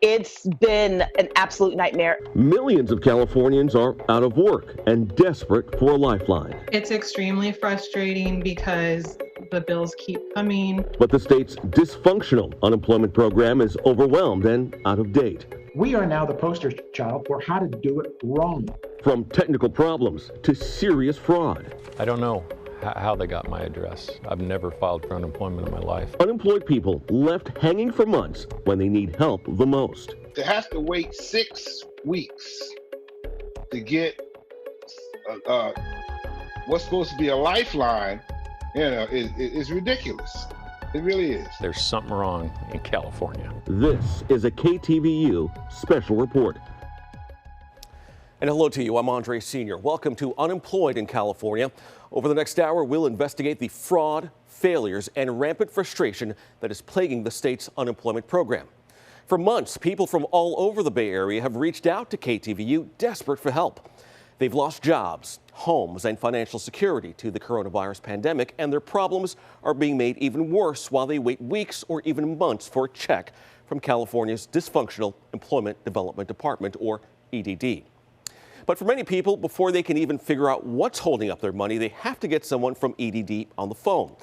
It's been an absolute nightmare. Millions of Californians are out of work and desperate for a lifeline. It's extremely frustrating because the bills keep coming. But the state's dysfunctional unemployment program is overwhelmed and out of date. We are now the poster child for how to do it wrong. From technical problems to serious fraud. I don't know how they got my address. I've never filed for unemployment in my life. Unemployed people left hanging for months when they need help the most. To have to wait 6 weeks to get what's supposed to be a lifeline, is ridiculous. It really is. There's something wrong in California. This is a KTVU special report. And hello to you, I'm Andre Sr. Welcome to Unemployed in California. Over the next hour, we'll investigate the fraud, failures, and rampant frustration that is plaguing the state's unemployment program. For months, people from all over the Bay Area have reached out to KTVU desperate for help. They've lost jobs, homes, and financial security to the coronavirus pandemic, and their problems are being made even worse while they wait weeks or even months for a check from California's dysfunctional Employment Development Department, or EDD. But for many people, before they can even figure out what's holding up their money, they have to get someone from EDD on the phone.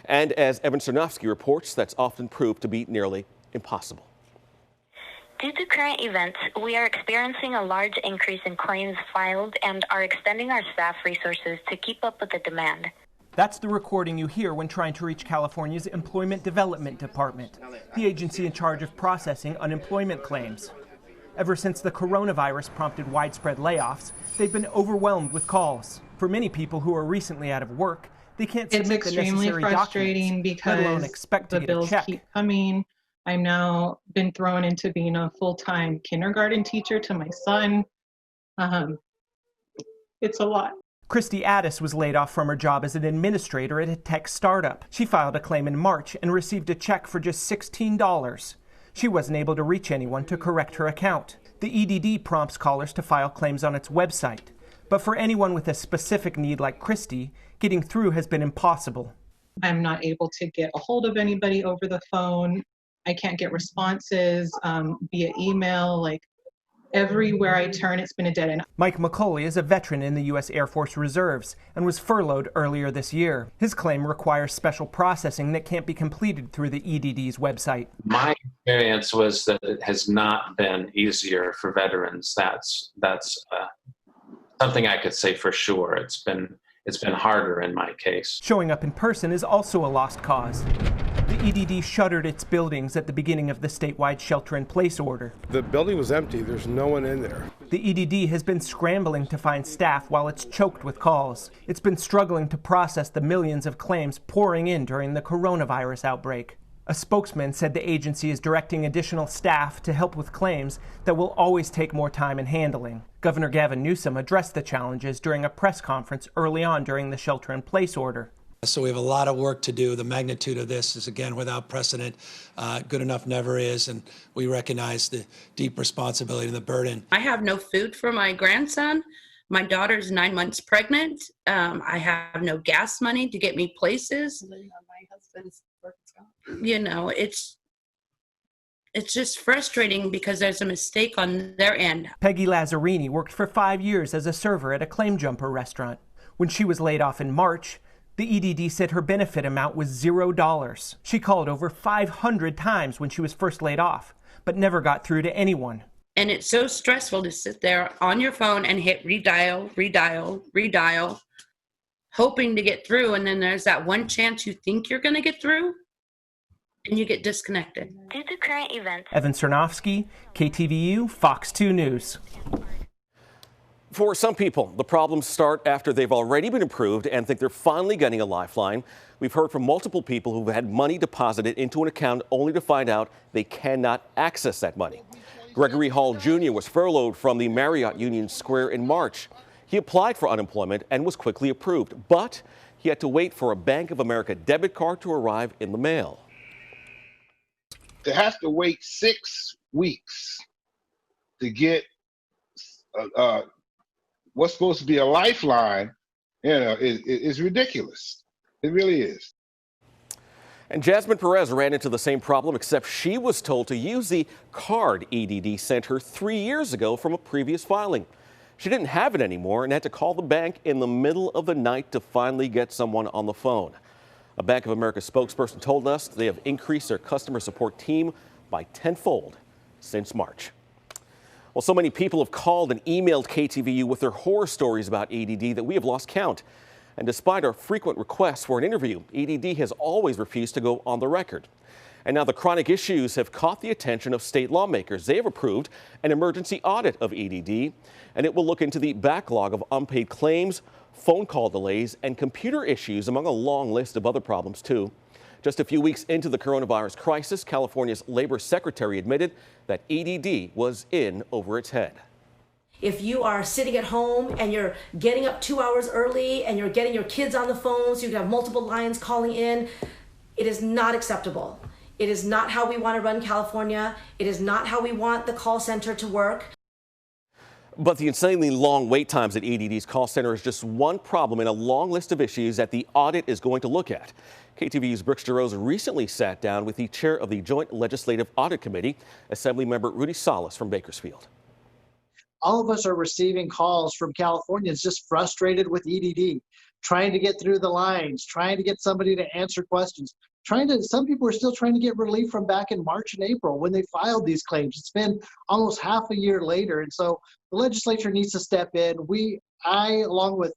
And as Evan Cernovsky reports, that's often proved to be nearly impossible. Due to current events, we are experiencing a large increase in claims filed and are extending our staff resources to keep up with the demand. That's the recording you hear when trying to reach California's Employment Development Department, the agency in charge of processing unemployment claims. Ever since the coronavirus prompted widespread layoffs, they've been overwhelmed with calls. For many people who are recently out of work, they can't submit the necessary documents, let alone expect to the get a bills check. keep coming. I'm now been thrown into being a full-time kindergarten teacher to my son. It's a lot. Christy Addis was laid off from her job as an administrator at a tech startup. She filed a claim in March and received a check for just $16. She wasn't able to reach anyone to correct her account. The EDD prompts callers to file claims on its website. But for anyone with a specific need like Christy, getting through has been impossible. I'm not able to get a hold of anybody over the phone. I can't get responses via email. Like, everywhere I turn, it's been a dead end. Mike McCauley is a veteran in the U.S. Air Force Reserves and was furloughed earlier this year. His claim requires special processing that can't be completed through the EDD's website. My experience was that it has not been easier for veterans. That's something I could say for sure. It's been harder in my case. Showing up in person is also a lost cause. The EDD shuttered its buildings at the beginning of the statewide shelter-in-place order. The building was empty. There's no one in there. The EDD has been scrambling to find staff while it's choked with calls. It's been struggling to process the millions of claims pouring in during the coronavirus outbreak. A spokesman said the agency is directing additional staff to help with claims that will always take more time in handling. Governor Gavin Newsom addressed the challenges during a press conference early on during the shelter-in-place order. So we have a lot of work to do. The magnitude of this is, again, without precedent. Good enough never is, and we recognize the deep responsibility and the burden. I have no food for my grandson. My daughter's 9 months pregnant. I have no gas money to get me places. My husband's work. It's just frustrating because there's a mistake on their end. Peggy Lazzarini worked for 5 years as a server at a Claim Jumper restaurant. When she was laid off in March, the EDD said her benefit amount was $0. She called over 500 times when she was first laid off, but never got through to anyone. And it's so stressful to sit there on your phone and hit redial, hoping to get through. And then there's that one chance you think you're going to get through, and you get disconnected. Due to current events. Evan Cernovsky, KTVU, Fox 2 News. For some people, the problems start after they've already been approved and think they're finally getting a lifeline. We've heard from multiple people who've had money deposited into an account only to find out they cannot access that money. Gregory Hall Jr. was furloughed from the Marriott Union Square in March. He applied for unemployment and was quickly approved, but he had to wait for a Bank of America debit card to arrive in the mail. To have to wait 6 weeks to get what's supposed to be a lifeline, is ridiculous. It really is. And Jasmine Perez ran into the same problem, except she was told to use the card EDD sent her 3 years ago from a previous filing. She didn't have it anymore and had to call the bank in the middle of the night to finally get someone on the phone. A Bank of America spokesperson told us they have increased their customer support team by tenfold since March. Well, so many people have called and emailed KTVU with their horror stories about EDD that we have lost count. And despite our frequent requests for an interview, EDD has always refused to go on the record. And now the chronic issues have caught the attention of state lawmakers. They have approved an emergency audit of EDD, and it will look into the backlog of unpaid claims, phone call delays, and computer issues, among a long list of other problems, too. Just a few weeks into the coronavirus crisis, California's labor secretary admitted that EDD was in over its head. If you are sitting at home and you're getting up 2 hours early and you're getting your kids on the phone so you can have multiple lines calling in, it is not acceptable. It is not how we want to run California. It is not how we want the call center to work. But the insanely long wait times at EDD's call center is just one problem in a long list of issues that the audit is going to look at. KTVU's Brooks DeRose recently sat down with the chair of the Joint Legislative Audit Committee, Assemblymember Rudy Salas from Bakersfield. All of us are receiving calls from Californians just frustrated with EDD, trying to get through the lines, trying to get somebody to answer questions, some people are still trying to get relief from back in March and April when they filed these claims. It's been almost half a year later. And so the legislature needs to step in. I, along with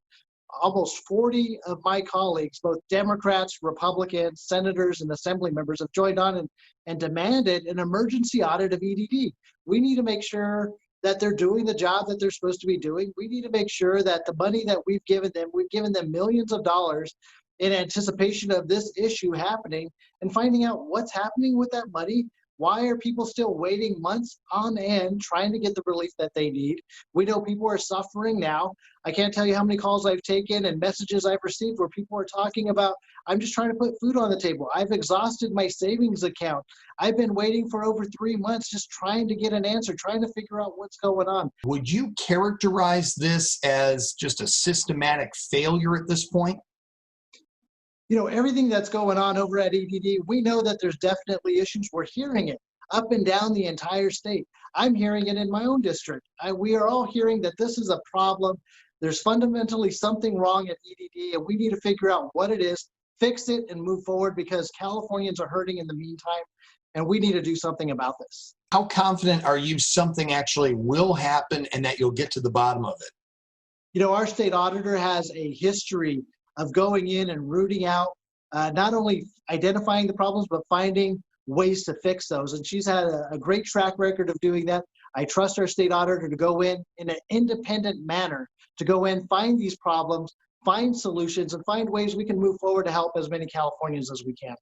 almost 40 of my colleagues, both Democrats, Republicans, senators, and assembly members, have joined on and demanded an emergency audit of EDD. We need to make sure that they're doing the job that they're supposed to be doing. We need to make sure that the money that we've given them millions of dollars in anticipation of this issue happening, and finding out what's happening with that money. Why are people still waiting months on end trying to get the relief that they need? We know people are suffering now. I can't tell you how many calls I've taken and messages I've received where people are talking about, I'm just trying to put food on the table. I've exhausted my savings account. I've been waiting for over 3 months just trying to get an answer, trying to figure out what's going on. Would you characterize this as just a systematic failure at this point? You know, everything that's going on over at EDD, we know that there's definitely issues. We're hearing it up and down the entire state. I'm hearing it in my own district. We are all hearing that this is a problem. There's fundamentally something wrong at EDD, and we need to figure out what it is, fix it, and move forward, because Californians are hurting in the meantime, and we need to do something about this. How confident are you something actually will happen and that you'll get to the bottom of it? You know, our state auditor has a history of going in and rooting out, not only identifying the problems, but finding ways to fix those. And she's had a great track record of doing that. I trust our state auditor to go in an independent manner, to go in, find these problems, find solutions, and find ways we can move forward to help as many Californians as we can.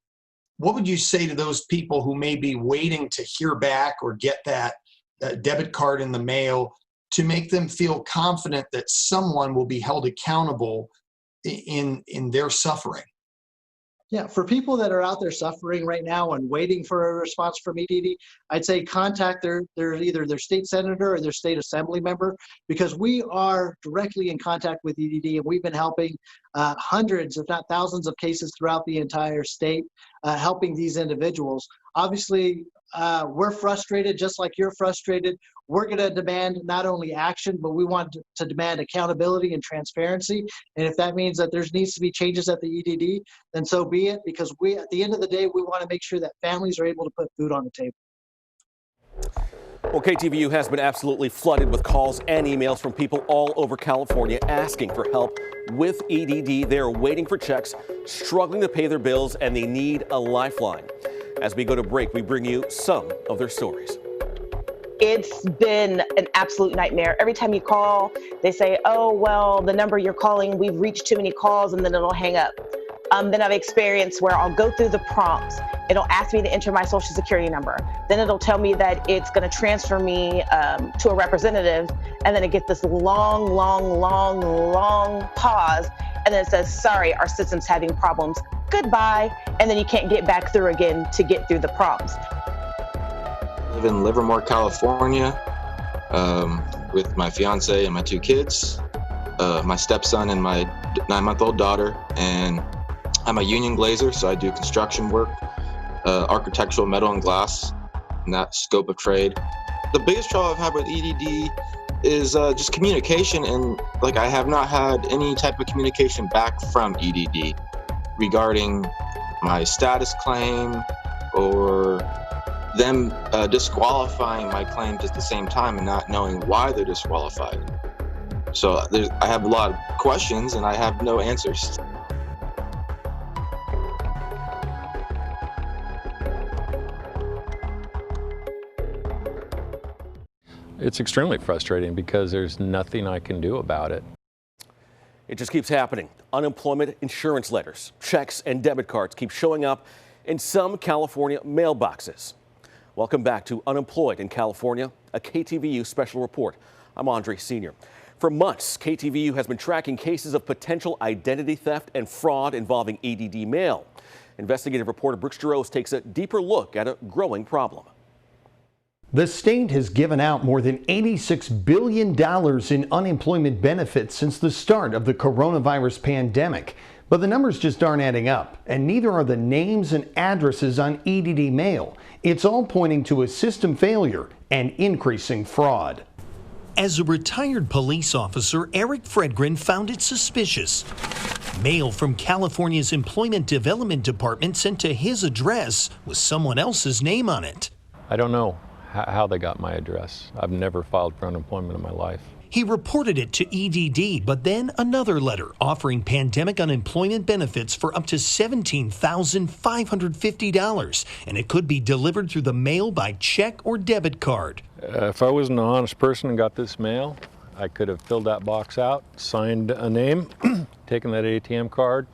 What would you say to those people who may be waiting to hear back or get that debit card in the mail, to make them feel confident that someone will be held accountable in their suffering? Yeah, for people that are out there suffering right now and waiting for a response from EDD, I'd say contact either their state senator or their state assembly member, because we are directly in contact with EDD, and we've been helping hundreds, if not thousands, of cases throughout the entire state, helping these individuals. Obviously, we're frustrated just like you're frustrated. We're going to demand not only action, but we want to demand accountability and transparency. And if that means that there needs to be changes at the EDD, then so be it, because at the end of the day, we want to make sure that families are able to put food on the table. Well, KTVU has been absolutely flooded with calls and emails from people all over California asking for help with EDD. They're waiting for checks, struggling to pay their bills, and they need a lifeline. As we go to break, we bring you some of their stories. It's been an absolute nightmare. Every time you call, they say, oh, well, the number you're calling, we've reached too many calls, and then it'll hang up. Then I've experienced where I'll go through the prompts. It'll ask me to enter my social security number. Then it'll tell me that it's going to transfer me to a representative. And then it gets this long pause. And then it says, sorry, our system's having problems. Goodbye. And then you can't get back through again to get through the prompts. I live in Livermore, California, with my fiance and my 2 kids, my stepson and my 9-month-old daughter, and I'm a union glazer, so I do construction work. architectural, metal and glass, in that scope of trade. The biggest trouble I've had with EDD is just communication, and like I have not had any type of communication back from EDD regarding my status claim or them disqualifying my claims at the same time and not knowing why they're disqualified. So I have a lot of questions and I have no answers. It's extremely frustrating because there's nothing I can do about it. It just keeps happening. Unemployment insurance letters, checks, and debit cards keep showing up in some California mailboxes. Welcome back to Unemployed in California, a KTVU special report. I'm Andre Sr. For months, KTVU has been tracking cases of potential identity theft and fraud involving EDD mail. Investigative reporter Brooks Jaros takes a deeper look at a growing problem. The state has given out more than $86 billion in unemployment benefits since the start of the coronavirus pandemic. But the numbers just aren't adding up, and neither are the names and addresses on EDD mail. It's all pointing to a system failure and increasing fraud. As a retired police officer, Eric Fredgren found it suspicious. Mail from California's Employment Development Department sent to his address with someone else's name on it. I don't know how they got my address. I've never filed for unemployment in my life. He reported it to EDD, but then another letter offering pandemic unemployment benefits for up to $17,550, and it could be delivered through the mail by check or debit card. If I was an honest person and got this mail, I could have filled that box out, signed a name, taken that ATM card,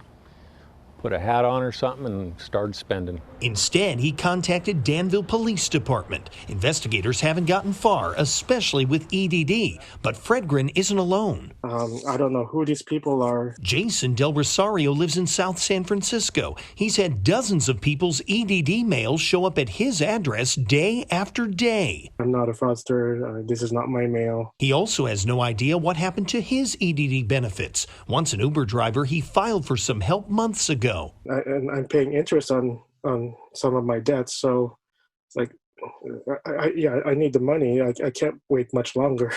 put a hat on or something, and started spending. Instead, he contacted Danville Police Department. Investigators haven't gotten far, especially with EDD, but Fredgren isn't alone. I don't know who these people are. Jason Del Rosario lives in South San Francisco. He's had dozens of people's EDD mail show up at his address day after day. I'm not a fraudster. This is not my mail. He also has no idea what happened to his EDD benefits. Once an Uber driver, he filed for some help months ago. And I'm paying interest on some of my debts, so it's like, I need the money. I can't wait much longer.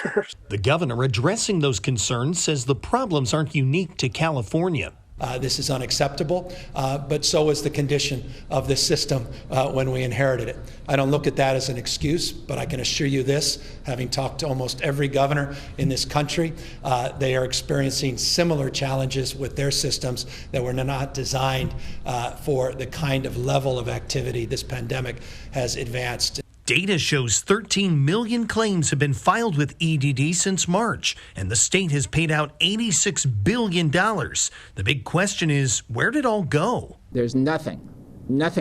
The governor addressing those concerns says the problems aren't unique to California. This is unacceptable, but so is the condition of this system when we inherited it. I don't look at that as an excuse, but I can assure you this, having talked to almost every governor in this country, they are experiencing similar challenges with their systems that were not designed for the kind of level of activity this pandemic has advanced. Data shows 13 million claims have been filed with EDD since March, and the state has paid out $86 billion. The big question is, where did it all go? There's nothing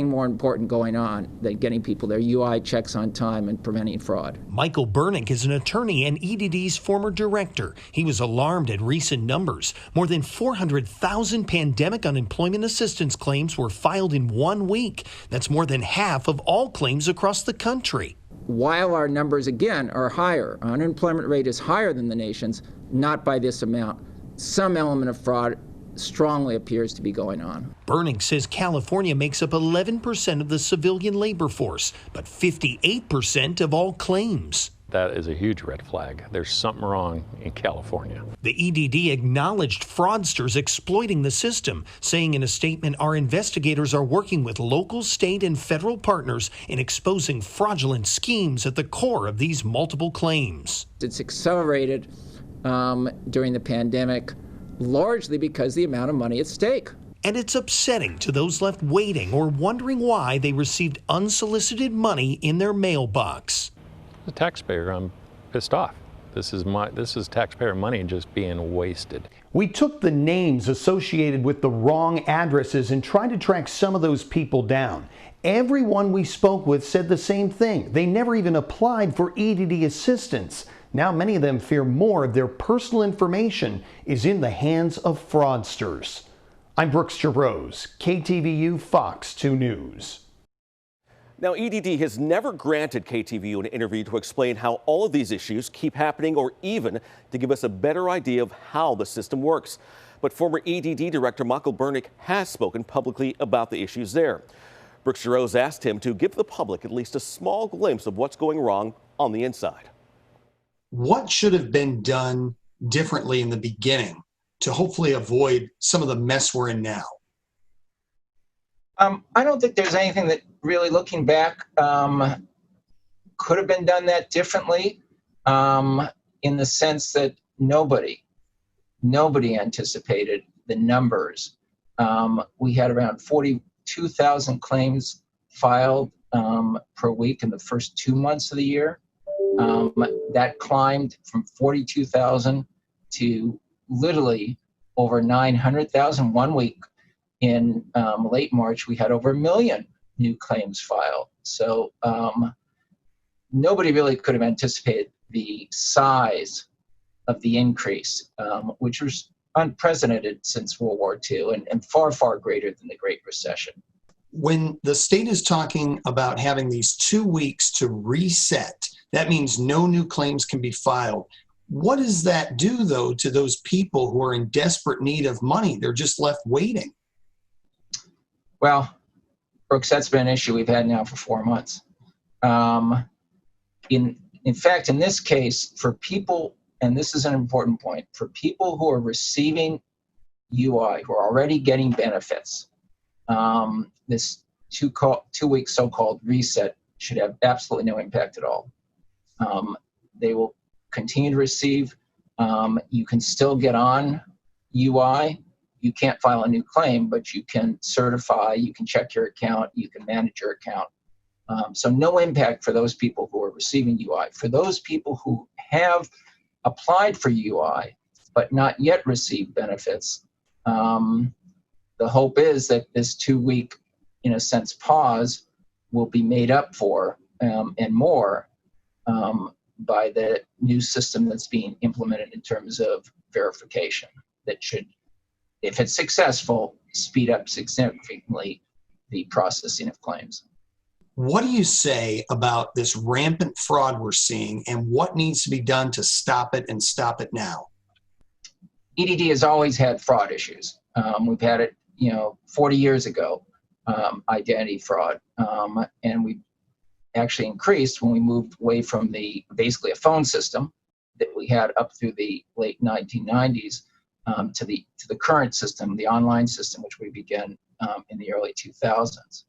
more important going on than getting people their UI checks on time and preventing fraud. Michael Bernick is an attorney and EDD's former director. He was alarmed at recent numbers. More than 400,000 pandemic unemployment assistance claims were filed in 1 week. That's more than half of all claims across the country. While our numbers, again, are higher, our unemployment rate is higher than the nation's, not by this amount. Some element of fraud strongly appears to be going on. Bernick says California makes up 11% of the civilian labor force, but 58% of all claims. That is a huge red flag. There's something wrong in California. The EDD acknowledged fraudsters exploiting the system, saying in a statement, our investigators are working with local, state, and federal partners in exposing fraudulent schemes at the core of these multiple claims. It's accelerated during the pandemic, largely because the amount of money at stake. And it's upsetting to those left waiting or wondering why they received unsolicited money in their mailbox. As a taxpayer, I'm pissed off. This is taxpayer money just being wasted. We took the names associated with the wrong addresses and tried to track some of those people down. Everyone we spoke with said the same thing. They never even applied for EDD assistance. Now many of them fear more of their personal information is in the hands of fraudsters. I'm Brooks Jaros, KTVU Fox 2 News. Now, EDD has never granted KTVU an interview to explain how all of these issues keep happening or even to give us a better idea of how the system works. But former EDD Director Michael Bernick has spoken publicly about the issues there. Brooks Giroux asked him to give the public at least a small glimpse of what's going wrong on the inside. What should have been done differently in the beginning to hopefully avoid some of the mess we're in now? I don't think there's anything that really, looking back, could have been done that differently, in the sense that nobody anticipated the numbers. We had around 42,000 claims filed per week in the first 2 months of the year. That climbed from 42,000 to literally over 900,000 one week. In late March, we had over 1 million new claims filed. So nobody really could have anticipated the size of the increase, which was unprecedented since World War II and far, far greater than the Great Recession. When the state is talking about having these 2 weeks to reset, that means no new claims can be filed. What does that do, though, to those people who are in desperate need of money? They're just left waiting. Well, Brooks, that's been an issue we've had now for 4 months. In fact, in this case, for people, and this is an important point, for people who are receiving UI, who are already getting benefits, this 2 week so-called reset should have absolutely no impact at all. They will continue to receive. You can still get on UI. You can't file a new claim, but you can certify, you can check your account, you can manage your account. So no impact for those people who are receiving UI. For those people who have applied for UI but not yet received benefits, the hope is that this 2 week, in a sense, pause will be made up for and more by the new system that's being implemented in terms of verification that should, if it's successful, speed up significantly the processing of claims. What do you say about this rampant fraud we're seeing and what needs to be done to stop it and stop it now? EDD has always had fraud issues. We've had it, 40 years ago, identity fraud, and we actually increased when we moved away from basically a phone system that we had up through the late 1990s to the current system, the online system, which we began in the early 2000s.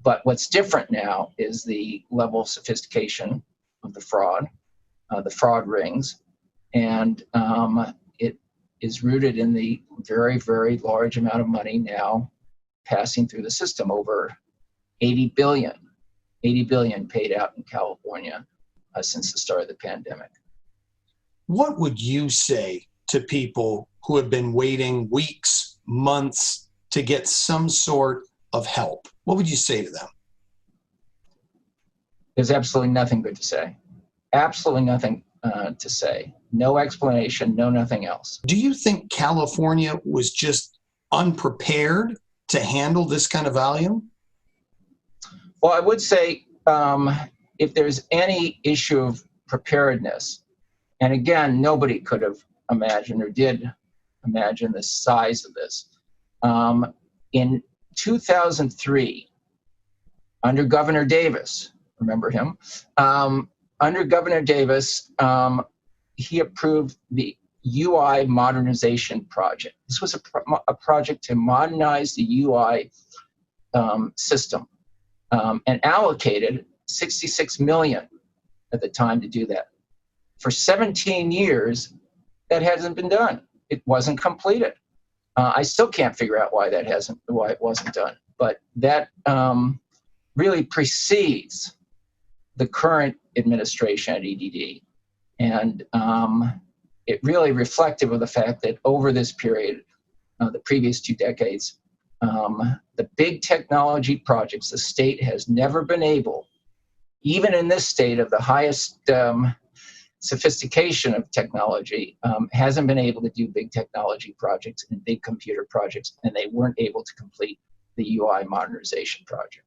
But what's different now is the level of sophistication of the fraud rings, and it is rooted in the very, very large amount of money now passing through the system, over 80 billion paid out in California since the start of the pandemic. What would you say to people who have been waiting weeks, months to get some sort of help? What would you say to them? There's absolutely nothing good to say. Absolutely nothing to say. No explanation, no nothing else. Do you think California was just unprepared to handle this kind of volume? Well, I would say if there's any issue of preparedness, and again, nobody could have imagined or did imagine the size of this. In 2003, under Governor Davis, remember him? Under Governor Davis, he approved the UI modernization project. This was a project to modernize the UI system, and allocated $66 million at the time to do that. For 17 years, that hasn't been done. It wasn't completed. I still can't figure out why it wasn't done. But that really precedes the current administration at EDD, and it really reflective of the fact that over this period, the previous 2 decades, the big technology projects, the state has never been able, even in this state of the highest sophistication of technology, hasn't been able to do big technology projects and big computer projects, and they weren't able to complete the UI modernization project.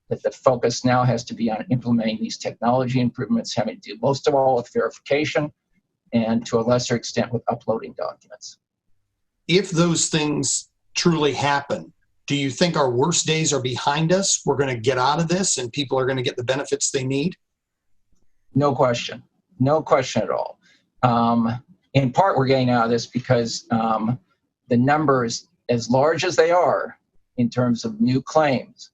That the focus now has to be on implementing these technology improvements, having to do most of all with verification, and to a lesser extent with uploading documents. If those things truly happen, Do you think our worst days are behind us? We're going to get out of this and people are going to get the benefits they need? No question. No question at all. In part, we're getting out of this because the numbers, as large as they are in terms of new claims,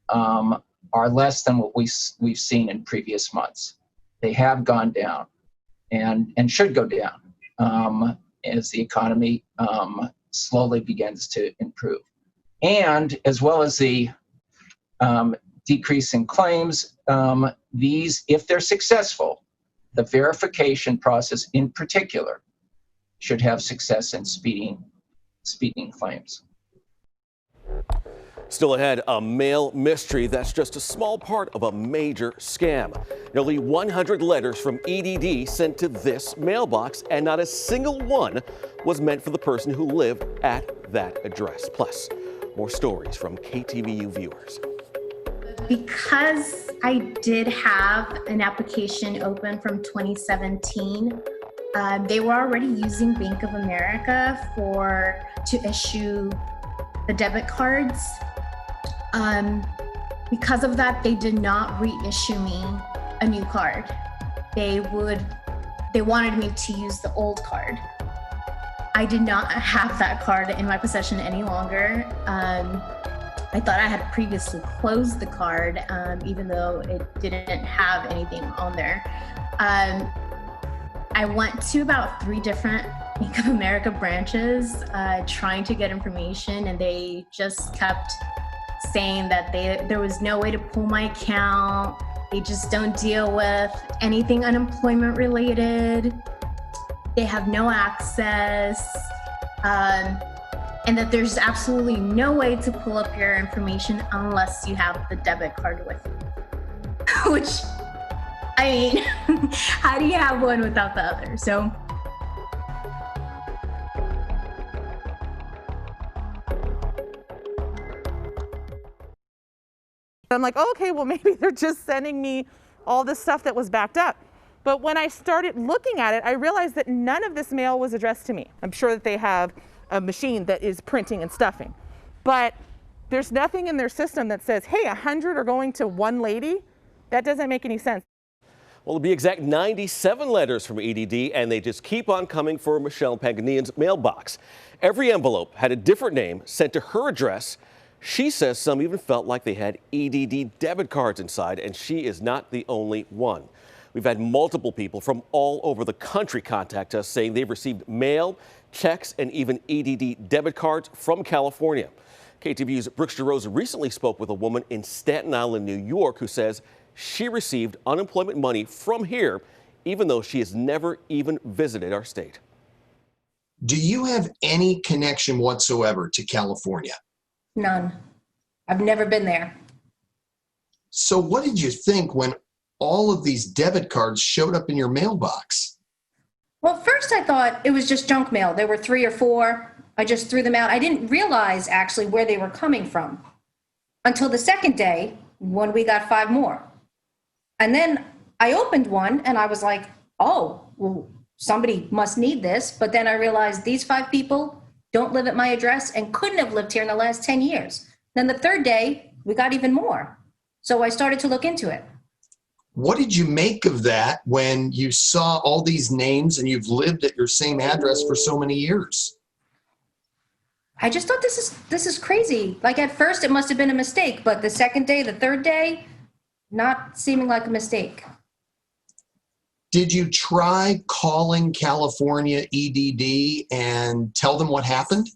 are less than what we've seen in previous months. They have gone down and should go down as the economy slowly begins to improve. And as well as the decrease in claims, these, if they're successful, the verification process in particular should have success in speeding claims. Still ahead, a mail mystery that's just a small part of a major scam. Nearly 100 letters from EDD sent to this mailbox, and not a single one was meant for the person who lived at that address. Plus, more stories from KTVU viewers. Because I did have an application open from 2017, they were already using Bank of America to issue the debit cards. Because of that, they did not reissue me a new card. They wanted me to use the old card. I did not have that card in my possession any longer. I thought I had previously closed the card, even though it didn't have anything on there. I went to about 3 different Bank of America branches trying to get information, and they just kept saying that there was no way to pull my account. They just don't deal with anything unemployment related. They have no access. And that there's absolutely no way to pull up your information unless you have the debit card with you. Which, I mean, how do you have one without the other? So. I'm like, oh, okay, well, maybe they're just sending me all this stuff that was backed up. But when I started looking at it, I realized that none of this mail was addressed to me. I'm sure that they have a machine that is printing and stuffing, but there's nothing in their system that says, hey, 100 are going to one lady. That doesn't make any sense. Well, to be exact, 97 letters from EDD, and they just keep on coming for Michelle Paganian's mailbox. Every envelope had a different name sent to her address. She says some even felt like they had EDD debit cards inside, and she is not the only one. We've had multiple people from all over the country contact us saying they've received mail, checks, and even EDD debit cards from California. KTVU's Brooks DeRosa recently spoke with a woman in Staten Island, New York, who says she received unemployment money from here, even though she has never even visited our state. Do you have any connection whatsoever to California? None. I've never been there. So what did you think when all of these debit cards showed up in your mailbox? Well, first I thought it was just junk mail. There were 3 or 4. I just threw them out. I didn't realize actually where they were coming from until the second day when we got 5 more. And then I opened one and I was like, oh, well, somebody must need this. But then I realized these 5 people don't live at my address and couldn't have lived here in the last 10 years. Then the third day, we got even more. So I started to look into it. What did you make of that when you saw all these names and you've lived at your same address for so many years? I just thought this is crazy. Like at first it must have been a mistake, but the second day, the third day, not seeming like a mistake. Did you try calling California EDD and tell them what happened?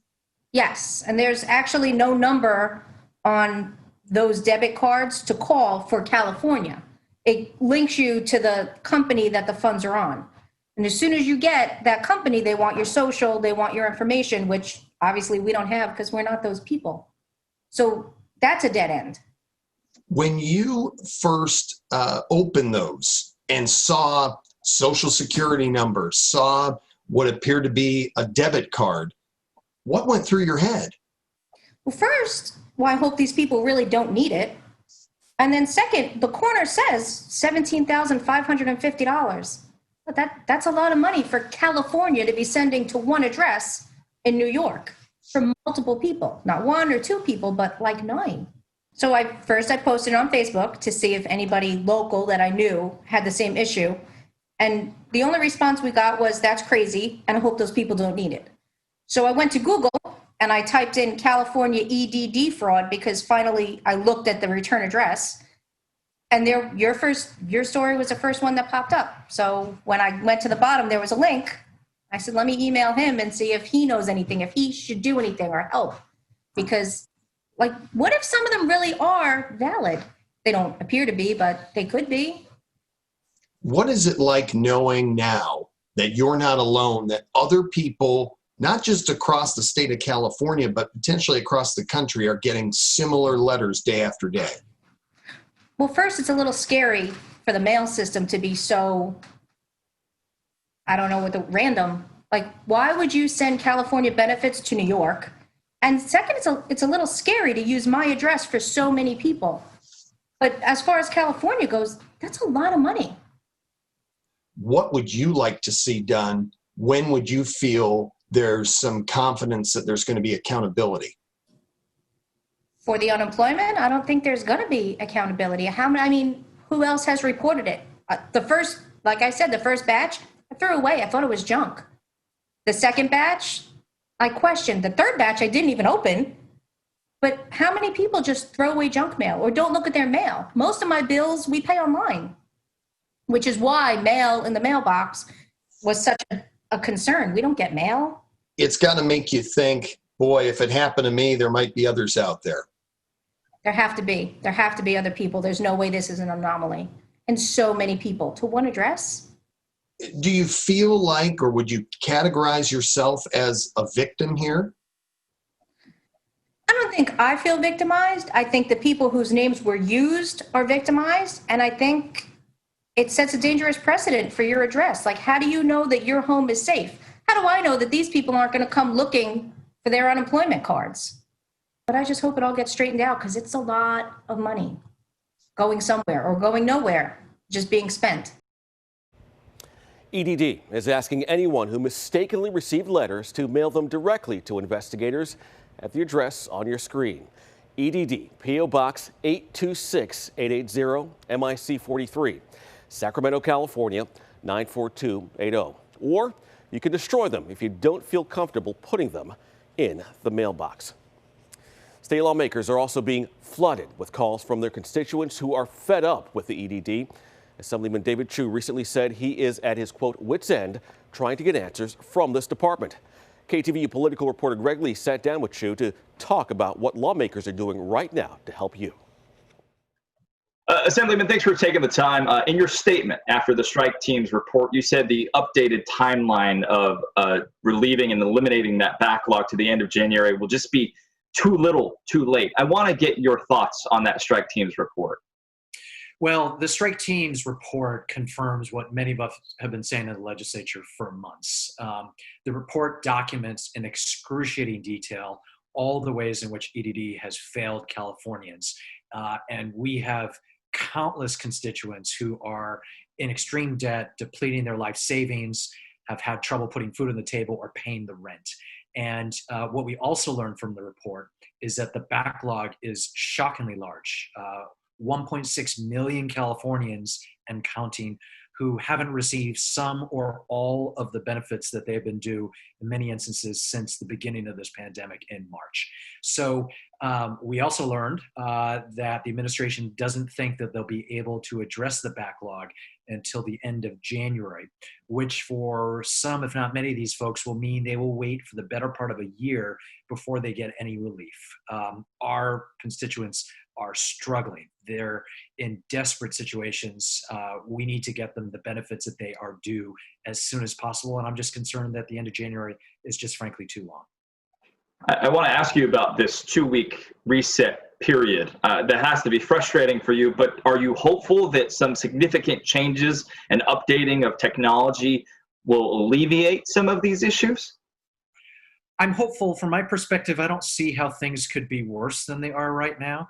Yes, and there's actually no number on those debit cards to call for California. It links you to the company that the funds are on. And as soon as you get that company, they want your social, they want your information, which obviously we don't have because we're not those people. So that's a dead end. When you first opened those and saw social security numbers, saw what appeared to be a debit card, what went through your head? Well, first, I hope these people really don't need it. And then second, the corner says $17,550. But that's a lot of money for California to be sending to one address in New York. from multiple people, not one or two people, but like 9. So I posted it on Facebook to see if anybody local that I knew had the same issue. And the only response we got was, that's crazy, and I hope those people don't need it. So I went to Google and I typed in California EDD fraud, because finally I looked at the return address, and your story was the first one that popped up. So when I went to the bottom, there was a link. I said, let me email him and see if he knows anything, if he should do anything or help. Because, like, what if some of them really are valid? They don't appear to be, but they could be. What is it like knowing now that you're not alone, that other people, not just across the state of California, but potentially across the country, are getting similar letters day after day? Well, first, it's a little scary for the mail system to be so, I don't know, with the random. Like, why would you send California benefits to New York? And second, it's a little scary to use my address for so many people. But as far as California goes, that's a lot of money. What would you like to see done? When would you feel there's some confidence that there's going to be accountability? For the unemployment, I don't think there's going to be accountability. Who else has reported it? Like I said, the first batch, I threw away. I thought it was junk. The second batch, I questioned. The third batch, I didn't even open. But how many people just throw away junk mail or don't look at their mail? Most of my bills we pay online, which is why mail in the mailbox was such a concern. We don't get mail. It's got to make you think, boy, if it happened to me, there might be others out there. There have to be. There have to be other people. There's no way this is an anomaly. And so many people to one address. Do you feel like, or would you categorize yourself as a victim here? I don't think I feel victimized. I think the people whose names were used are victimized. And I think it sets a dangerous precedent for your address. Like, how do you know that your home is safe? How do I know that these people aren't going to come looking for their unemployment cards? But I just hope it all gets straightened out, because it's a lot of money going somewhere or going nowhere, just being spent. EDD is asking anyone who mistakenly received letters to mail them directly to investigators at the address on your screen. EDD, P.O. Box 826880, MIC 43, Sacramento, California 94280. Or you can destroy them if you don't feel comfortable putting them in the mailbox. State lawmakers are also being flooded with calls from their constituents who are fed up with the EDD. Assemblyman David Chu recently said he is at his, quote, wit's end trying to get answers from this department. KTVU political reporter Greg Lee sat down with Chu to talk about what lawmakers are doing right now to help you. Assemblyman, thanks for taking the time. In your statement after the strike team's report, you said the updated timeline of relieving and eliminating that backlog to the end of January will just be too little, too late. I want to get your thoughts on that strike team's report. Well, the strike team's report confirms what many of us have been saying in the legislature for months. The report documents in excruciating detail all the ways in which EDD has failed Californians. And we have countless constituents who are in extreme debt, depleting their life savings, have had trouble putting food on the table or paying the rent. And what we also learned from the report is that the backlog is shockingly large. 1.6 million Californians and counting who haven't received some or all of the benefits that they've been due in many instances since the beginning of this pandemic in March. So we also learned that the administration doesn't think that they'll be able to address the backlog until the end of January, which for some, if not many of these folks, will mean they will wait for the better part of a year before they get any relief. Our constituents are struggling. They're in desperate situations. We need to get them the benefits that they are due as soon as possible. And I'm just concerned that the end of January is just frankly too long. I want to ask you about this 2-week reset period. That has to be frustrating for you, but are you hopeful that some significant changes and updating of technology will alleviate some of these issues? I'm hopeful. From my perspective, I don't see how things could be worse than they are right now.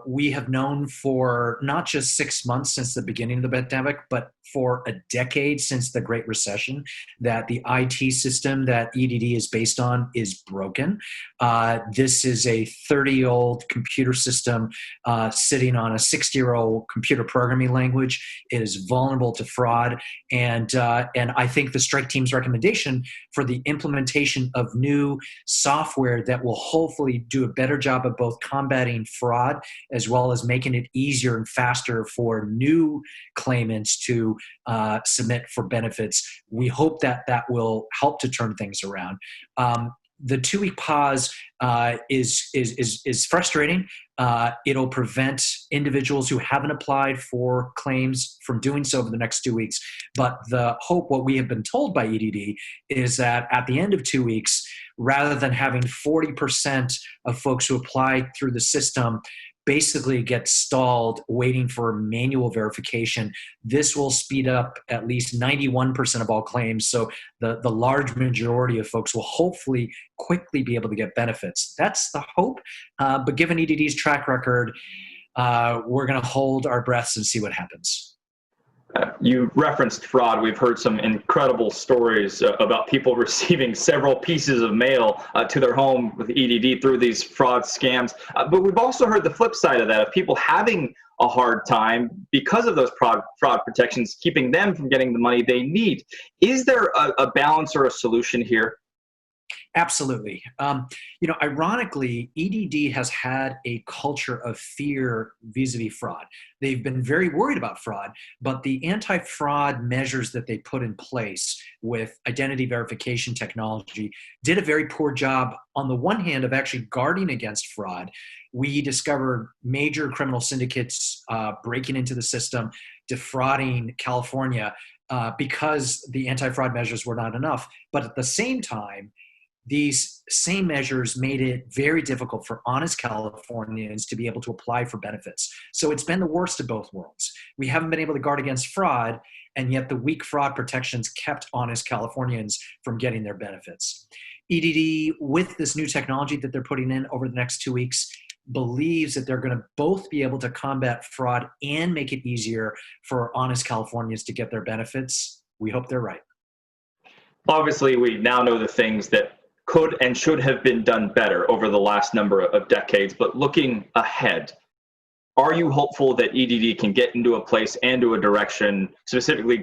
we have known for not just 6 months since the beginning of the pandemic, but for a decade since the Great Recession, that the IT system that EDD is based on is broken. This is a 30-year-old computer system sitting on a 60-year-old computer programming language. It is vulnerable to fraud. And I think the strike team's recommendation for the implementation of new software that will hopefully do a better job of both combating fraud as well as making it easier and faster for new claimants to submit for benefits. We hope that that will help to turn things around. The 2-week pause is frustrating. It'll prevent individuals who haven't applied for claims from doing so over the next 2 weeks. But the hope, what we have been told by EDD, is that at the end of 2 weeks, rather than having 40% of folks who apply through the system basically get stalled waiting for manual verification, this will speed up at least 91% of all claims. So the large majority of folks will hopefully quickly be able to get benefits. That's the hope. But given EDD's track record, we're going to hold our breaths and see what happens. You referenced fraud. We've heard some incredible stories about people receiving several pieces of mail to their home with EDD through these fraud scams. But we've also heard the flip side of that, of people having a hard time because of those fraud protections, keeping them from getting the money they need. Is there a balance or a solution here? Absolutely. Ironically, EDD has had a culture of fear vis-a-vis fraud. They've been very worried about fraud, but the anti-fraud measures that they put in place with identity verification technology did a very poor job, on the one hand, of actually guarding against fraud. We discovered major criminal syndicates breaking into the system, defrauding California because the anti-fraud measures were not enough. But at the same time, these same measures made it very difficult for honest Californians to be able to apply for benefits. So it's been the worst of both worlds. We haven't been able to guard against fraud, and yet the weak fraud protections kept honest Californians from getting their benefits. EDD, with this new technology that they're putting in over the next 2 weeks, believes that they're going to both be able to combat fraud and make it easier for honest Californians to get their benefits. We hope they're right. Obviously, we now know the things that could and should have been done better over the last number of decades. But looking ahead, are you hopeful that EDD can get into a place and to a direction, specifically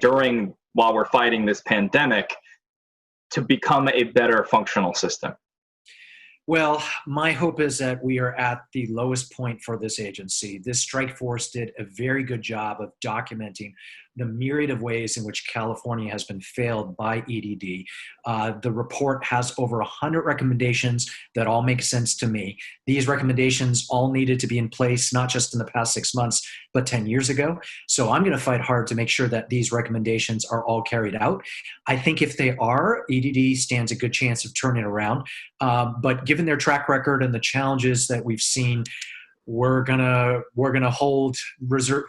while we're fighting this pandemic, to become a better functional system? Well, my hope is that we are at the lowest point for this agency. This strike force did a very good job of documenting the myriad of ways in which California has been failed by EDD. The report has over 100 recommendations that all make sense to me. These recommendations all needed to be in place, not just in the past 6 months, but 10 years ago. So I'm going to fight hard to make sure that these recommendations are all carried out. I think if they are, EDD stands a good chance of turning around. But given their track record and the challenges that we've seen, we're gonna hold reserve.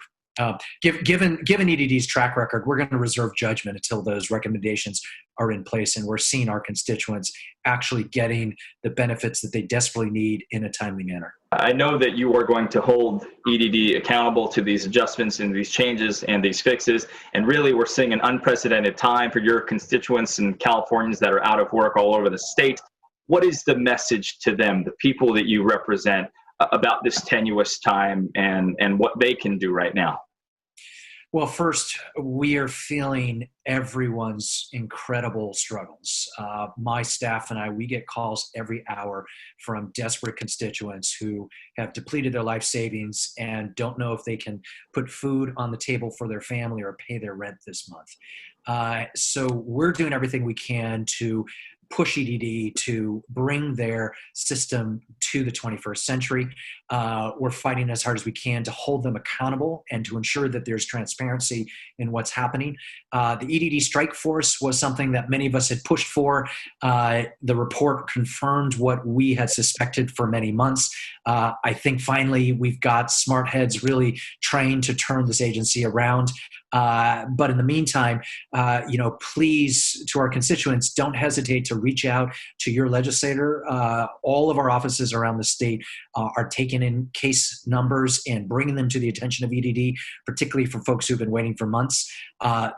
Given EDD's track record, we're going to reserve judgment until those recommendations are in place and we're seeing our constituents actually getting the benefits that they desperately need in a timely manner. I know that you are going to hold EDD accountable to these adjustments and these changes and these fixes. And really, we're seeing an unprecedented time for your constituents and Californians that are out of work all over the state. What is the message to them, the people that you represent, about this tenuous time and what they can do right now? Well, first, we are feeling everyone's incredible struggles. My staff and I, we get calls every hour from desperate constituents who have depleted their life savings and don't know if they can put food on the table for their family or pay their rent this month. So we're doing everything we can to push EDD to bring their system to the 21st century. We're fighting as hard as we can to hold them accountable and to ensure that there's transparency in what's happening. The EDD strike force was something that many of us had pushed for. The report confirmed what we had suspected for many months. I think finally we've got smart heads really trained to turn this agency around. But in the meantime, please, to our constituents, don't hesitate to reach out to your legislator. All of our offices around the state are taking in case numbers and bringing them to the attention of EDD, particularly for folks who've been waiting for months.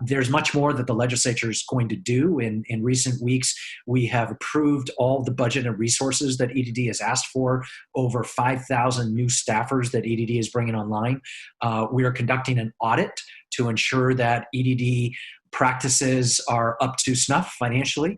There's much more that the legislature is going to do. In recent weeks, we have approved all the budget and resources that EDD has asked for, over 5,000 new staffers that EDD is bringing online. We are conducting an audit to ensure that EDD practices are up to snuff financially.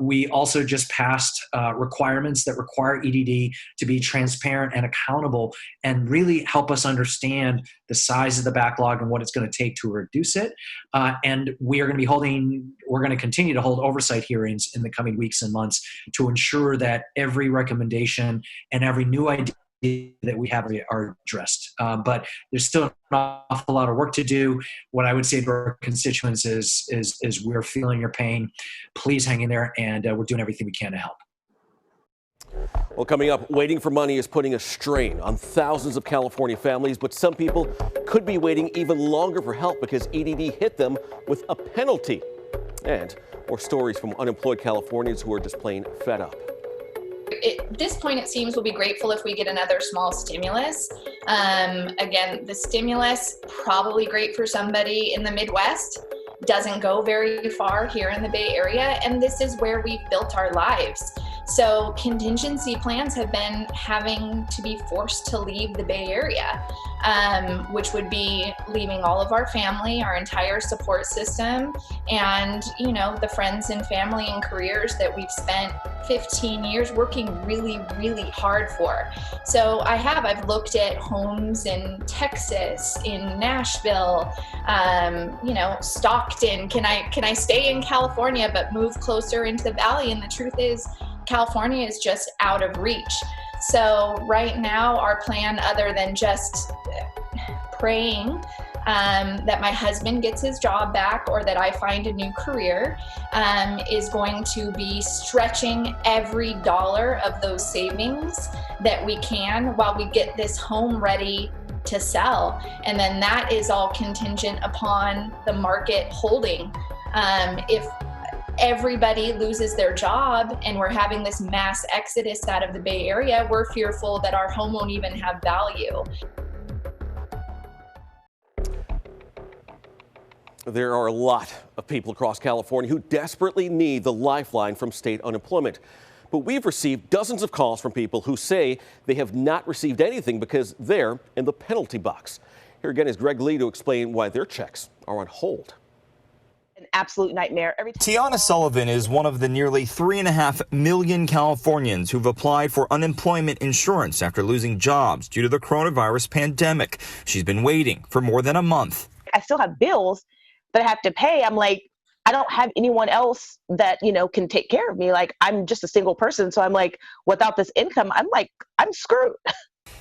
We also just passed requirements that require EDD to be transparent and accountable and really help us understand the size of the backlog and what it's going to take to reduce it. And we're going to continue to hold oversight hearings in the coming weeks and months to ensure that every recommendation and every new idea that we have are addressed. But there's still an awful lot of work to do. What I would say to our constituents is we're feeling your pain. Please hang in there, and we're doing everything we can to help. Well, coming up, waiting for money is putting a strain on thousands of California families, but some people could be waiting even longer for help because EDD hit them with a penalty. And more stories from unemployed Californians who are just plain fed up. At this point, it seems we'll be grateful if we get another small stimulus. Again, the stimulus, probably great for somebody in the Midwest, doesn't go very far here in the Bay Area, and this is where we've built our lives. So contingency plans have been having to be forced to leave the Bay Area, which would be leaving all of our family, our entire support system, and the friends and family and careers that we've spent 15 years working really, really hard for. So I've looked at homes in Texas, in Nashville, Stockton. Can I stay in California but move closer into the valley? And the truth is, California is just out of reach. So right now, our plan, other than just praying that my husband gets his job back or that I find a new career, is going to be stretching every dollar of those savings that we can while we get this home ready to sell. And then that is all contingent upon the market holding. If everybody loses their job and we're having this mass exodus out of the Bay Area, we're fearful that our home won't even have value. There are a lot of people across California who desperately need the lifeline from state unemployment. But we've received dozens of calls from people who say they have not received anything because they're in the penalty box. Here again is Greg Lee to explain why their checks are on hold. An absolute nightmare. Tiana Sullivan is one of the nearly 3.5 million Californians who've applied for unemployment insurance after losing jobs due to the coronavirus pandemic. She's been waiting for more than a month. I still have bills that I have to pay. I'm like, I don't have anyone else that, can take care of me. Like, I'm just a single person. So I'm like, without this income, I'm screwed.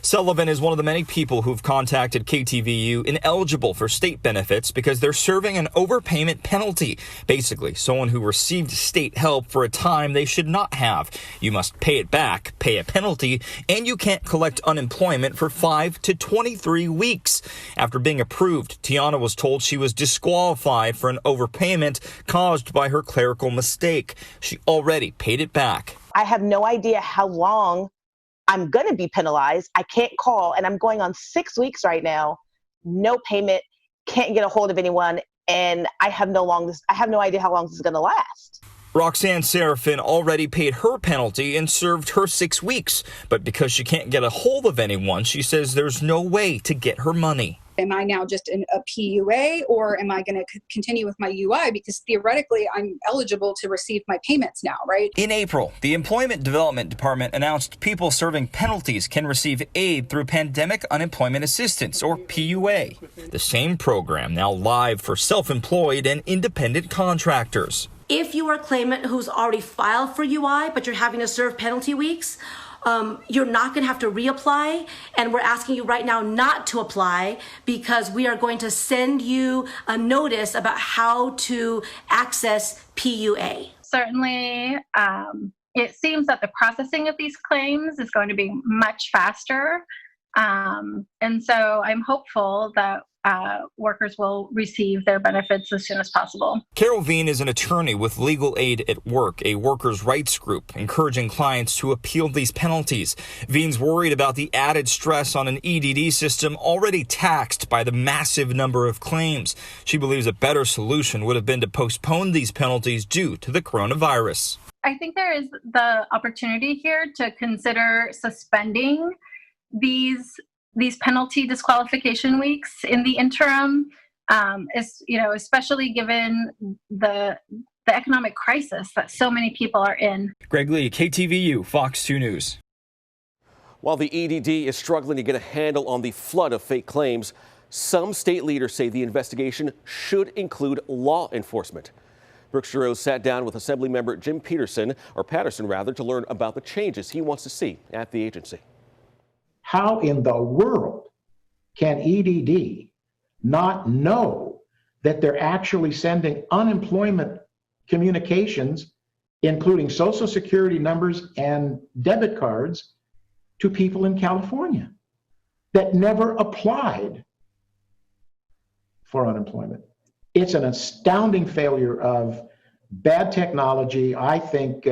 Sullivan is one of the many people who've contacted KTVU ineligible for state benefits because they're serving an overpayment penalty. Basically, someone who received state help for a time they should not have. You must pay it back, pay a penalty, and you can't collect unemployment for 5 to 23 weeks. After being approved, Tiana was told she was disqualified for an overpayment caused by her clerical mistake. She already paid it back. I have no idea how long I'm going to be penalized. I can't call, and I'm going on 6 weeks right now. No payment, can't get a hold of anyone, and I have no idea how long this is going to last. Roxanne Seraphin already paid her penalty and served her 6 weeks, but because she can't get a hold of anyone, she says there's no way to get her money. Am I now just a PUA, or am I going to continue with my UI? Because theoretically, I'm eligible to receive my payments now, right? In April, the Employment Development Department announced people serving penalties can receive aid through Pandemic Unemployment Assistance, or PUA. The same program now live for self-employed and independent contractors. If you are a claimant who's already filed for UI, but you're having to serve penalty weeks, you're not going to have to reapply, and we're asking you right now not to apply because we are going to send you a notice about how to access PUA. Certainly, it seems that the processing of these claims is going to be much faster. And so I'm hopeful that workers will receive their benefits as soon as possible. Carol Veen is an attorney with Legal Aid at Work, a workers' rights group, encouraging clients to appeal these penalties. Veen's worried about the added stress on an EDD system already taxed by the massive number of claims. She believes a better solution would have been to postpone these penalties due to the coronavirus. I think there is the opportunity here to consider suspending these penalty disqualification weeks in the interim, especially given the economic crisis that so many people are in. Greg Lee, KTVU, Fox 2 News. While the EDD is struggling to get a handle on the flood of fake claims, some state leaders say the investigation should include law enforcement. Brooks Giroux sat down with Assemblymember Jim Patterson, to learn about the changes he wants to see at the agency. How in the world can EDD not know that they're actually sending unemployment communications, including social security numbers and debit cards, to people in California that never applied for unemployment? It's an astounding failure of bad technology. I think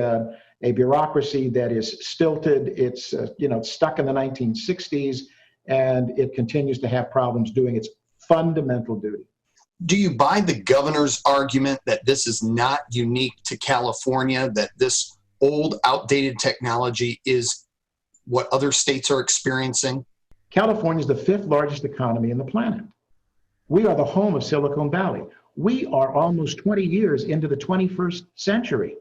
a bureaucracy that is stilted. It's stuck in the 1960s, and it continues to have problems doing its fundamental duty. Do you buy the governor's argument that this is not unique to California, that this old, outdated technology is what other states are experiencing? California is the 5th largest economy in the planet. We are the home of Silicon Valley. We are almost 20 years into the 21st century.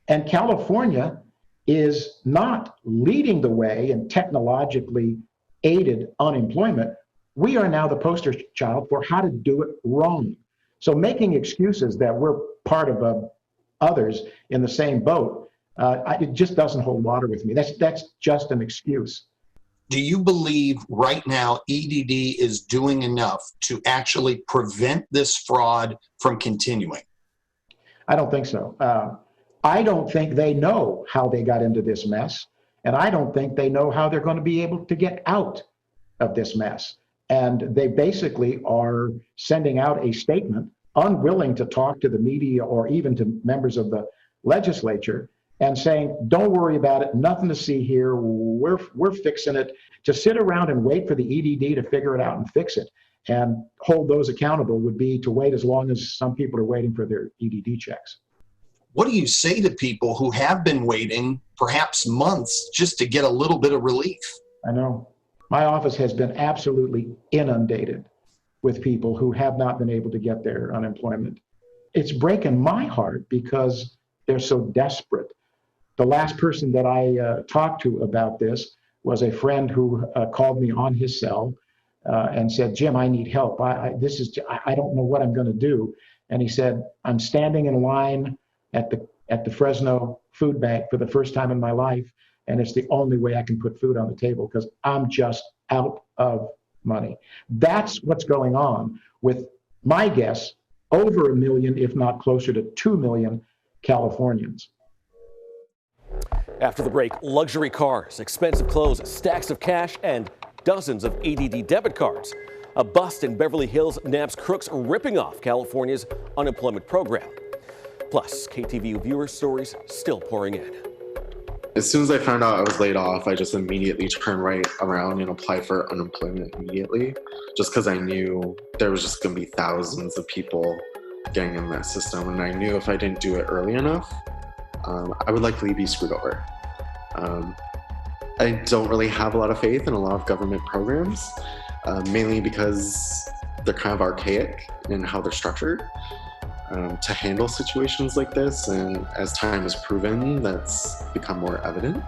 And California is not leading the way in technologically aided unemployment. We are now the poster child for how to do it wrong. So making excuses that we're part of others in the same boat, it just doesn't hold water with me. That's just an excuse. Do you believe right now EDD is doing enough to actually prevent this fraud from continuing? I don't think so. I don't think they know how they got into this mess, and I don't think they know how they're going to be able to get out of this mess. And they basically are sending out a statement, unwilling to talk to the media or even to members of the legislature, and saying, don't worry about it, nothing to see here, we're fixing it. To sit around and wait for the EDD to figure it out and fix it and hold those accountable would be to wait as long as some people are waiting for their EDD checks. What do you say to people who have been waiting perhaps months just to get a little bit of relief? I know. My office has been absolutely inundated with people who have not been able to get their unemployment. It's breaking my heart because they're so desperate. The last person that I talked to about this was a friend who called me on his cell and said, Jim, I need help. I don't know what I'm going to do. And he said, I'm standing in line at the Fresno food bank for the first time in my life, and it's the only way I can put food on the table because I'm just out of money. That's what's going on with, my guess, over 1 million, if not closer to 2 million Californians. After the break, luxury cars, expensive clothes, stacks of cash, and dozens of EDD debit cards. A bust in Beverly Hills nabs crooks ripping off California's unemployment program. Plus, KTVU viewer stories still pouring in. As soon as I found out I was laid off, I just immediately turned right around and applied for unemployment immediately, just because I knew there was just going to be thousands of people getting in that system. And I knew if I didn't do it early enough, I would likely be screwed over. I don't really have a lot of faith in a lot of government programs, mainly because they're kind of archaic in how they're structured to handle situations like this. And as time has proven, that's become more evident.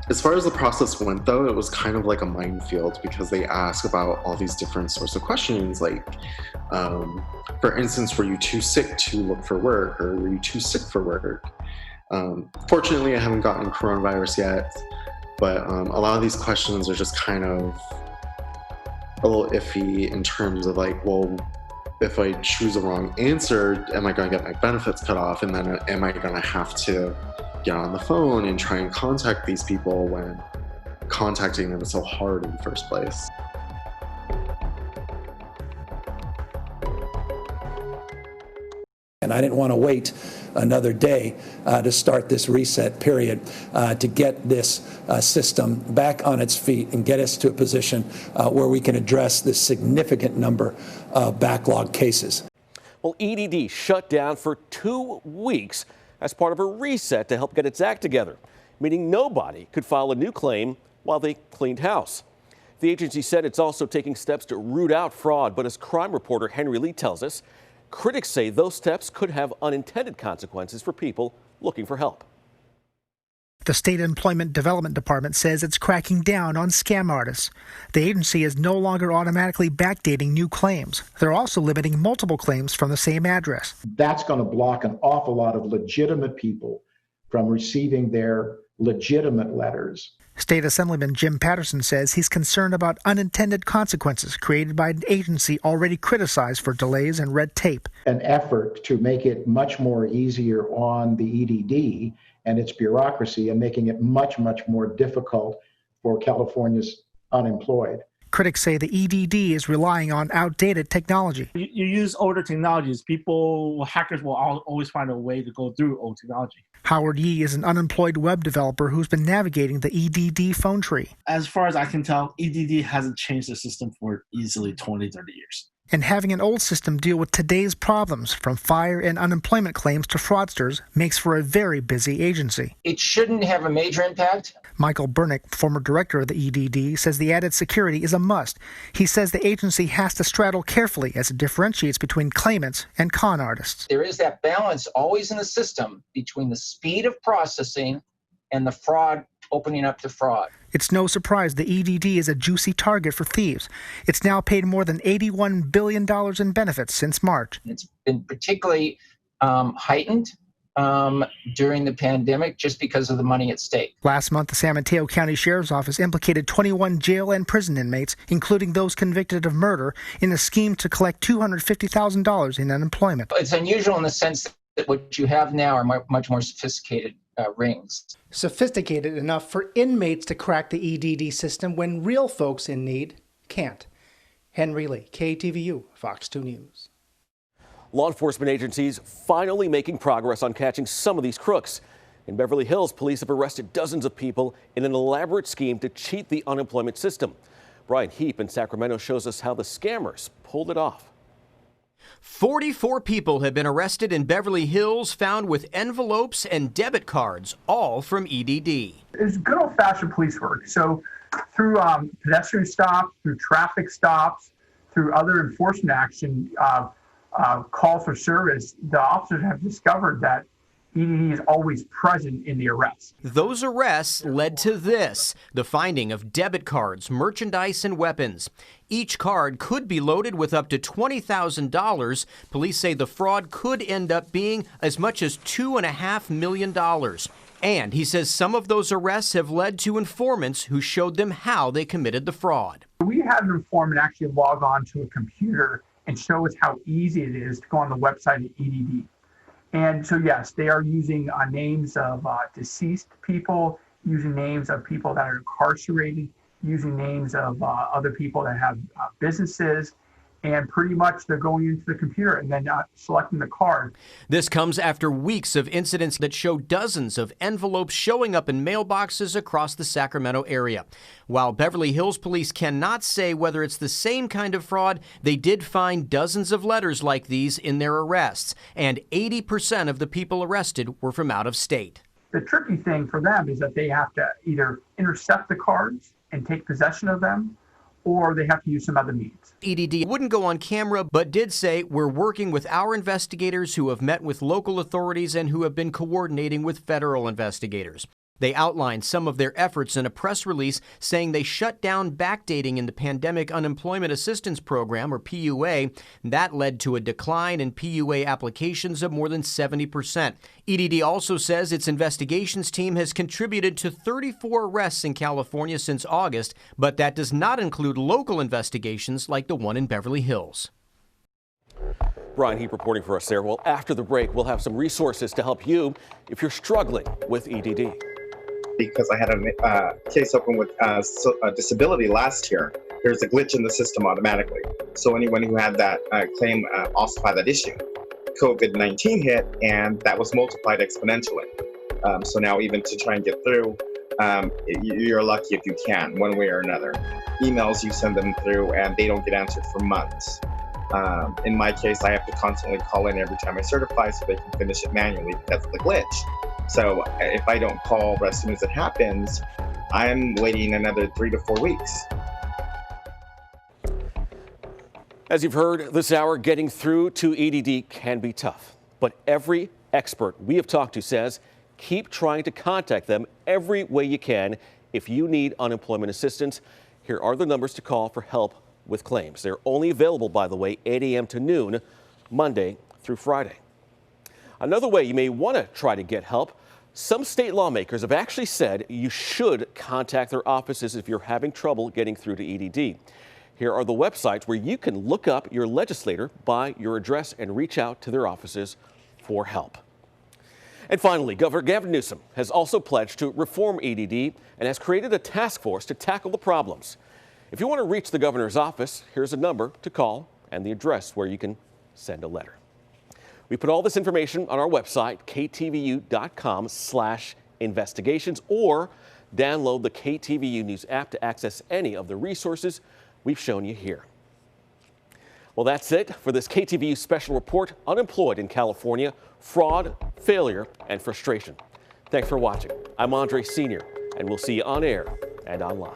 As far as the process went, though, it was kind of like a minefield because they ask about all these different sorts of questions, like, for instance, were you too sick to look for work, or were you too sick for work? Fortunately, I haven't gotten coronavirus yet, but a lot of these questions are just kind of a little iffy in terms of like, well, if I choose the wrong answer, am I going to get my benefits cut off? And then am I going to have to get on the phone and try and contact these people when contacting them is so hard in the first place? And I didn't want to wait another day to start this reset period to get this system back on its feet and get us to a position where we can address this significant number of backlog cases. Well, EDD shut down for 2 weeks as part of a reset to help get its act together, meaning nobody could file a new claim while they cleaned house. The agency said it's also taking steps to root out fraud, but as crime reporter Henry Lee tells us, critics say those steps could have unintended consequences for people looking for help. The State Employment Development Department says it's cracking down on scam artists. The agency is no longer automatically backdating new claims. They're also limiting multiple claims from the same address. That's going to block an awful lot of legitimate people from receiving their legitimate letters. State Assemblyman Jim Patterson says he's concerned about unintended consequences created by an agency already criticized for delays and red tape. An effort to make it much more easier on the EDD and its bureaucracy and making it much, much more difficult for California's unemployed. Critics say the EDD is relying on outdated technology. You use older technologies. Hackers will always find a way to go through old technology. Howard Yee is an unemployed web developer who's been navigating the EDD phone tree. As far as I can tell, EDD hasn't changed the system for easily 20, 30 years. And having an old system deal with today's problems, from fire and unemployment claims to fraudsters, makes for a very busy agency. It shouldn't have a major impact. Michael Bernick, former director of the EDD, says the added security is a must. He says the agency has to straddle carefully as it differentiates between claimants and con artists. There is that balance always in the system between the speed of processing and the fraud opening up to fraud. It's no surprise the EDD is a juicy target for thieves. It's now paid more than $81 billion in benefits since March. It's been particularly heightened during the pandemic just because of the money at stake. Last month, the San Mateo County Sheriff's Office implicated 21 jail and prison inmates, including those convicted of murder, in a scheme to collect $250,000 in unemployment. It's unusual in the sense that what you have now are much more sophisticated rings. Sophisticated enough for inmates to crack the EDD system when real folks in need can't. Henry Lee, KTVU, Fox 2 News. Law enforcement agencies finally making progress on catching some of these crooks. In Beverly Hills, police have arrested dozens of people in an elaborate scheme to cheat the unemployment system. Brian Heap in Sacramento shows us how the scammers pulled it off. 44 people have been arrested in Beverly Hills, found with envelopes and debit cards, all from EDD. It's good old-fashioned police work. So through pedestrian stops, through traffic stops, through other enforcement action, calls for service, the officers have discovered that EDD is always present in the arrest. Those arrests led to this, the finding of debit cards, merchandise, and weapons. Each card could be loaded with up to $20,000. Police say the fraud could end up being as much as $2.5 million. And he says some of those arrests have led to informants who showed them how they committed the fraud. We had an informant actually log on to a computer and show us how easy it is to go on the website of EDD. And so, yes, they are using names of deceased people, using names of people that are incarcerated, using names of other people that have businesses, and pretty much they're going into the computer and then selecting the card. This comes after weeks of incidents that show dozens of envelopes showing up in mailboxes across the Sacramento area. While Beverly Hills police cannot say whether it's the same kind of fraud, they did find dozens of letters like these in their arrests, and 80% of the people arrested were from out of state. The tricky thing for them is that they have to either intercept the cards and take possession of them, or they have to use some other means. EDD wouldn't go on camera, but did say, we're working with our investigators who have met with local authorities and who have been coordinating with federal investigators. They outlined some of their efforts in a press release saying they shut down backdating in the Pandemic Unemployment Assistance Program, or PUA. That led to a decline in PUA applications of more than 70%. EDD also says its investigations team has contributed to 34 arrests in California since August, but that does not include local investigations like the one in Beverly Hills. Brian Heap reporting for us there. Well, after the break, we'll have some resources to help you if you're struggling with EDD. Because I had a case open with a disability last year, there's a glitch in the system automatically. So anyone who had that claim also had that issue COVID-19 hit, and that was multiplied exponentially. So now even to try and get through, you're lucky if you can, one way or another. Emails, you send them through and they don't get answered for months. In my case, I have to constantly call in every time I certify so they can finish it manually because of the glitch. So if I don't call as soon as it happens, I'm waiting another 3 to 4 weeks. As you've heard this hour, getting through to EDD can be tough. But every expert we have talked to says keep trying to contact them every way you can if you need unemployment assistance. Here are the numbers to call for help with claims. They're only available, by the way, 8 a.m. to noon, Monday through Friday. Another way you may want to try to get help, some state lawmakers have actually said you should contact their offices if you're having trouble getting through to EDD. Here are the websites where you can look up your legislator by your address and reach out to their offices for help. And finally, Governor Gavin Newsom has also pledged to reform EDD and has created a task force to tackle the problems. If you want to reach the governor's office, here's a number to call and the address where you can send a letter. We put all this information on our website, ktvu.com/investigations, or download the KTVU News app to access any of the resources we've shown you here. Well, that's it for this KTVU special report, Unemployed in California, Fraud, Failure, and Frustration. Thanks for watching. I'm Andre Sr., and we'll see you on air and online.